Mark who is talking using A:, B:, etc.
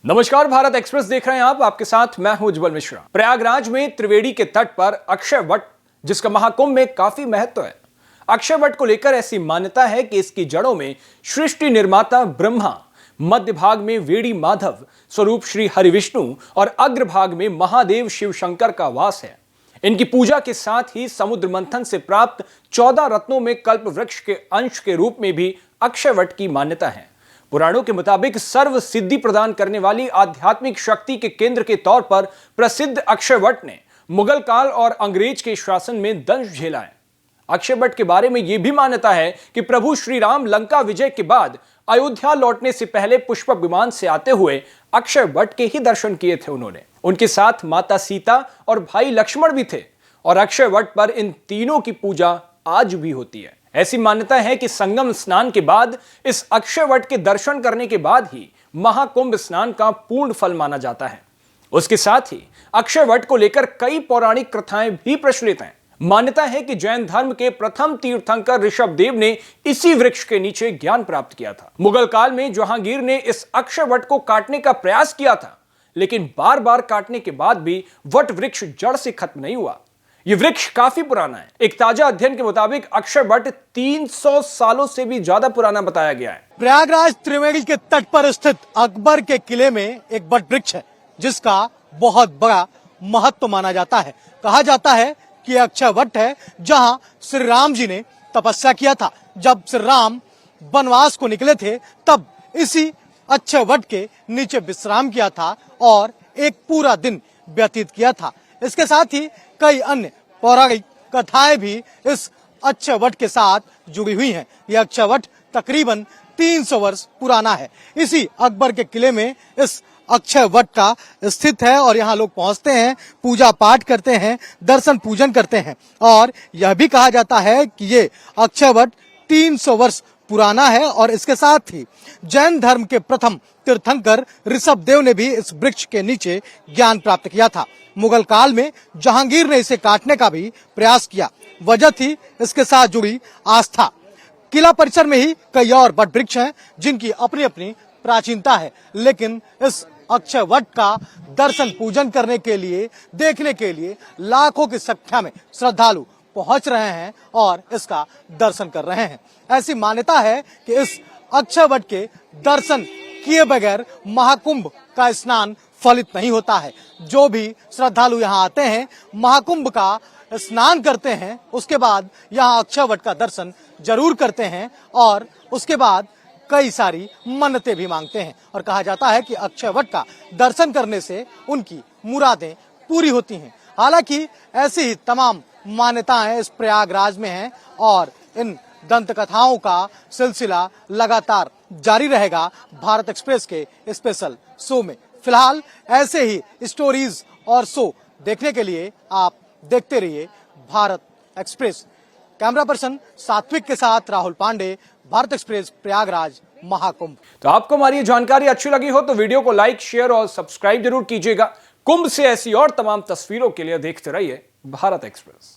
A: नमस्कार, भारत एक्सप्रेस देख रहे हैं आप। आपके साथ मैं हूं उज्जवल मिश्रा। प्रयागराज में त्रिवेणी के तट पर अक्षय वट, जिसका महाकुंभ में काफी महत्व है। अक्षय वट को लेकर ऐसी मान्यता है कि इसकी जड़ों में सृष्टि निर्माता ब्रह्मा, मध्य भाग में वेड़ी माधव स्वरूप श्री हरिविष्णु और अग्रभाग में महादेव शिव शंकर का वास है। इनकी पूजा के साथ ही समुद्र मंथन से प्राप्त 14 रत्नों में कल्प वृक्ष के अंश के रूप में भी अक्षय वट की मान्यता है। पुराणों के मुताबिक सर्व सिद्धि प्रदान करने वाली आध्यात्मिक शक्ति के केंद्र के तौर पर प्रसिद्ध अक्षय वट ने मुगल काल और अंग्रेज के शासन में दंश झेला है। अक्षय वट के बारे में यह भी मान्यता है कि प्रभु श्री राम लंका विजय के बाद अयोध्या लौटने से पहले पुष्पक विमान से आते हुए अक्षय वट के ही दर्शन किए थे उन्होंने। उनके साथ माता सीता और भाई लक्ष्मण भी थे और अक्षय वट पर इन तीनों की पूजा आज भी होती है। ऐसी मान्यता है कि संगम स्नान के बाद इस अक्षय वट के दर्शन करने के बाद ही महाकुंभ स्नान का पूर्ण फल माना जाता है। उसके साथ ही अक्षय वट को लेकर कई पौराणिक कथाएं भी प्रचलित हैं। मान्यता है कि जैन धर्म के प्रथम तीर्थंकर ऋषभदेव ने इसी वृक्ष के नीचे ज्ञान प्राप्त किया था। मुगल काल में जहांगीर ने इस अक्षय वट को काटने का प्रयास किया था, लेकिन बार बार काटने के बाद भी वट वृक्ष जड़ से खत्म नहीं हुआ। यह वृक्ष काफी पुराना है। एक ताजा अध्ययन के मुताबिक अक्षय वट 300 सालों से भी ज्यादा पुराना बताया गया है।
B: प्रयागराज त्रिवेणी के तट पर स्थित अकबर के किले में एक वट वृक्ष है, जिसका बहुत बड़ा महत्व माना जाता है। कहा जाता है कि अक्षय वट है जहां श्री राम जी ने तपस्या किया था। जब श्री राम वनवास को निकले थे, तब इसी अक्षय वट के नीचे विश्राम किया था और एक पूरा दिन व्यतीत किया था। इसके साथ ही कई अन्य पौराणिक कथाएं भी इस अक्षय वट के साथ जुड़ी हुई हैं। यह अक्षय वट तकरीबन 300 वर्ष पुराना है। इसी अकबर के किले में इस अक्षय वट का स्थित है और यहाँ लोग पहुंचते हैं, पूजा पाठ करते हैं, दर्शन पूजन करते हैं। और यह भी कहा जाता है कि ये अक्षय वट 300 वर्ष पुराना है और इसके साथ ही जैन धर्म के प्रथम तीर्थंकर ऋषभदेव ने भी इस वृक्ष के नीचे ज्ञान प्राप्त किया था। मुगल काल में जहांगीर ने इसे काटने का भी प्रयास किया। वजह थी इसके साथ जुड़ी आस्था। किला परिसर में ही कई और वट वृक्ष हैं जिनकी अपनी अपनी प्राचीनता है, लेकिन इस अक्षय वट का दर्शन पूजन करने के लिए, देखने के लिए लाखों की संख्या में श्रद्धालु पहुंच रहे हैं और इसका दर्शन कर रहे हैं। ऐसी मान्यता है कि इस अक्षय वट के दर्शन किए बगैर महाकुंभ का स्नान फलित नहीं होता है। जो भी श्रद्धालु यहाँ आते हैं, महाकुंभ का स्नान करते हैं, उसके बाद यहाँ अक्षय वट का दर्शन जरूर करते हैं और उसके बाद कई सारी मन्नतें भी मांगते हैं। और कहा जाता है कि अक्षय वट का दर्शन करने से उनकी मुरादें पूरी होती हैं। हालांकि ऐसी ही तमाम मान्यताएं इस प्रयागराज में हैं और इन दंत कथाओं का सिलसिला लगातार जारी रहेगा भारत एक्सप्रेस के स्पेशल शो में। फिलहाल ऐसे ही स्टोरीज और शो देखने के लिए आप देखते रहिए भारत एक्सप्रेस। कैमरा पर्सन सात्विक के साथ राहुल पांडे, भारत एक्सप्रेस, प्रयागराज महाकुंभ।
A: तो आपको हमारी जानकारी अच्छी लगी हो तो वीडियो को लाइक, शेयर और सब्सक्राइब जरूर कीजिएगा। कुंभ से ऐसी और तमाम तस्वीरों के लिए देखते रहिए भारत एक्सप्रेस।